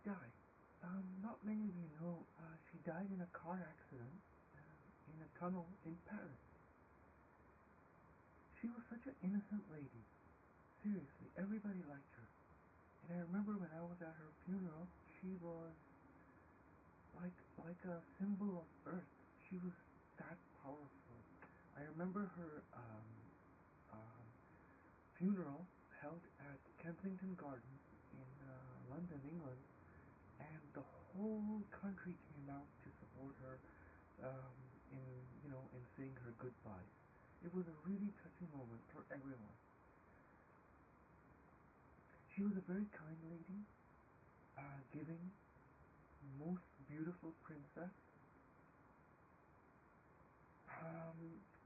die? Not many of you know, she died in a car accident in a tunnel in Paris. She was such an innocent lady. Seriously, everybody liked her. And I remember when I was at her funeral, she was like a symbol of Earth. She was that powerful. I remember her um, funeral held at Kensington Gardens in London, England, and the whole country came out to support her in saying her goodbyes. It was a really touching moment for everyone. She was a very kind lady, giving, most beautiful princess.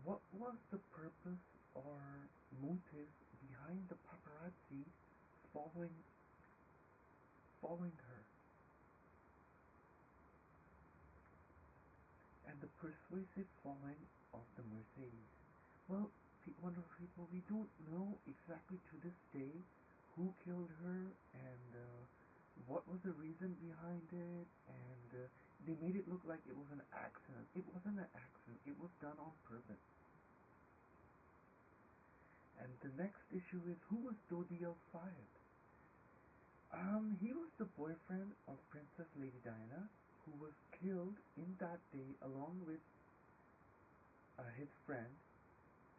What was the purpose or motive behind the paparazzi following her, and the persuasive following of the Mercedes? Well, wonderful people, we don't know exactly to this day who killed her and what was the reason behind it, and they made it look like it was an accident. It wasn't an accident. It was done on purpose. And the next issue is, who was Dodi Al-Fayed? He was the boyfriend of Princess Lady Diana, who was killed in that day along with his friend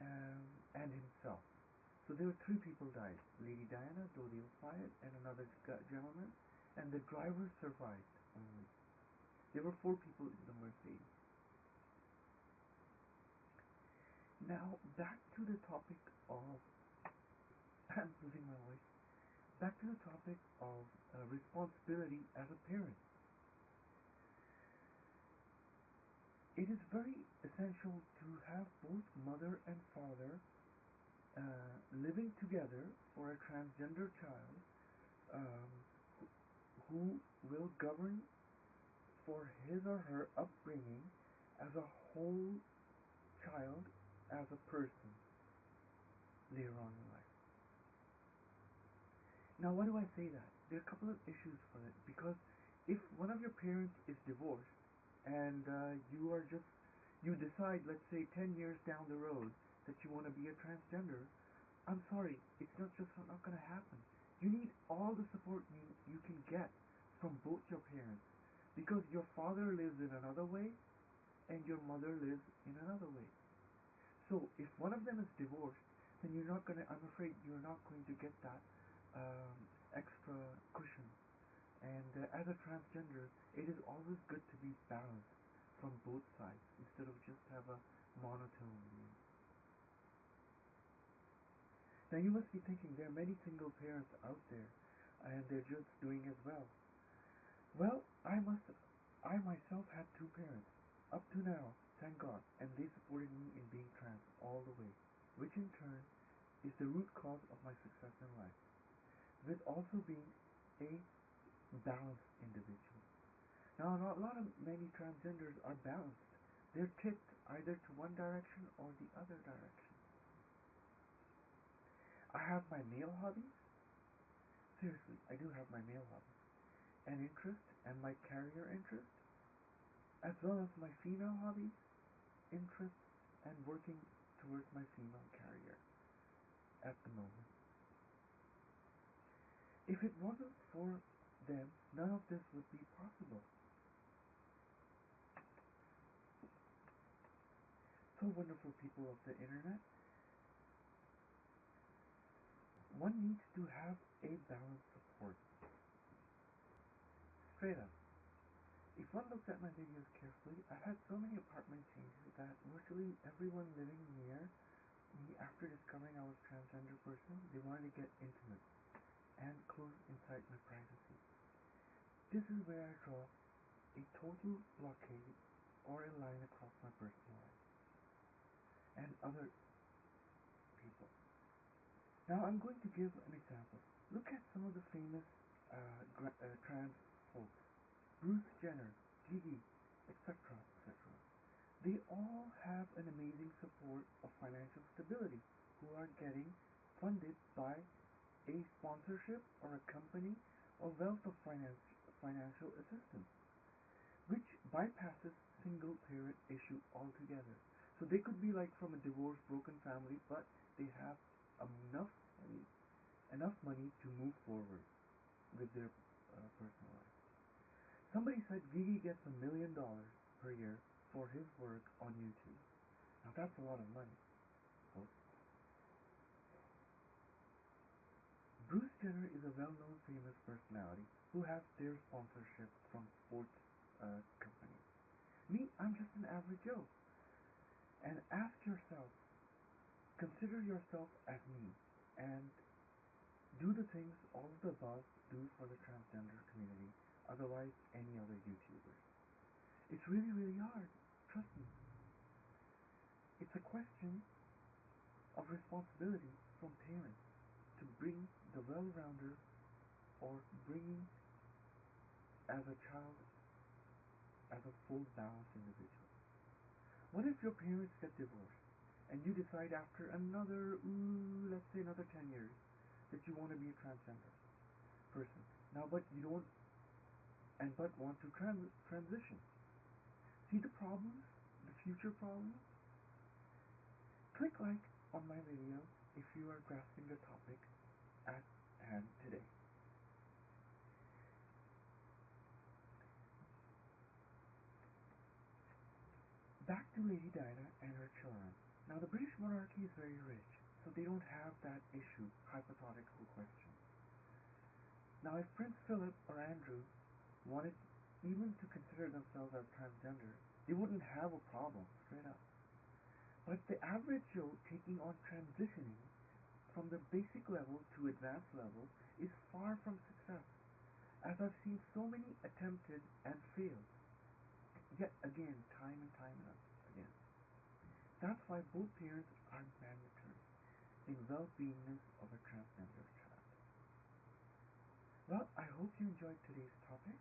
and himself. So there were three people died: Lady Diana, Dodi Al-Fayed, and another gentleman, and the driver survived only. There were four people in the Mercedes. Now back to the topic of I'm losing my voice. Back to the topic of responsibility as a parent. It is very essential to have both mother and father living together for a transgender child, who will govern for his or her upbringing as a whole child, as a person later on in life. Now, why do I say that? There are a couple of issues for it, because if one of your parents is divorced and you decide, let's say 10 years down the road, that you want to be a transgender, I'm sorry, it's not going to happen. You need all the support you can get from both your parents, because your father lives in another way and your mother lives in another way. So if one of them is divorced, then I'm afraid you're not going to get that extra cushion. And as a transgender, it is always good to be balanced from both sides instead of just have a monotone view. Now you must be thinking, there are many single parents out there and they're just doing as well. Well, I myself had two parents up to now, thank God, and they supported me in being trans all the way, which in turn is the root cause of my success in life, with also being a balanced individual. Now, many transgenders are balanced. They're tipped either to one direction or the other direction. I have my male hobbies. Seriously, I do have my male hobbies and interest, and my career interest, as well as my female hobbies, interests, and working towards my female career at the moment. If it wasn't for them, none of this would be possible. So wonderful people of the internet, one needs to have a balanced support. Straight up. If one looks at my videos carefully, I've had so many apartment changes that virtually everyone living near me, after discovering I was a transgender person, they wanted to get intimate and close inside my privacy. This is where I draw a total blockade or a line across my personal life and other people. Now I'm going to give an example. Look at some of the famous trans folks. Bruce Jenner, Gigi, etc., etc. They all have an amazing support of financial stability, who are getting funded by a sponsorship or a company or wealth of financial assistance, which bypasses single parent issue altogether. So they could be like from a divorced, broken family, but they have enough money, enough money to move forward with their personal life. Somebody said Gigi gets $1 million per year for his work on YouTube. Now that's a lot of money, folks. Bruce Jenner is a well-known famous personality who has their sponsorship from sports companies. Me, I'm just an average Joe. And ask yourself, consider yourself as me, and do the things all of the above do for the transgender community, otherwise any other YouTubers. It's really, really hard. Trust me. It's a question of responsibility from parents to bring the well-rounder or bringing as a child as a full balanced individual. What if your parents get divorced and you decide after another, let's say another 10 years, that you want to be a transgender person? Now, but you don't, and but want to transition. See the problems, the future problems? Click like on my video if you are grasping the topic at hand today. Back to Lady Diana and her children. Now the British monarchy is very rich, so they don't have that issue, hypothetical question. Now if Prince Philip or Andrew wanted even to consider themselves as transgender, they wouldn't have a problem, straight up. But the average Joe taking on transitioning from the basic level to advanced level is far from success, as I've seen so many attempted and failed, yet again, time and time again. That's why both parents are mandatory in well-beingness of a transgender child. Well, I hope you enjoyed today's topic.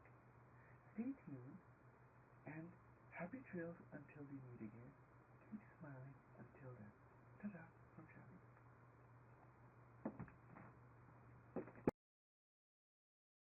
Stay tuned, and happy trails until we meet again. Keep smiling until then. Ta-da!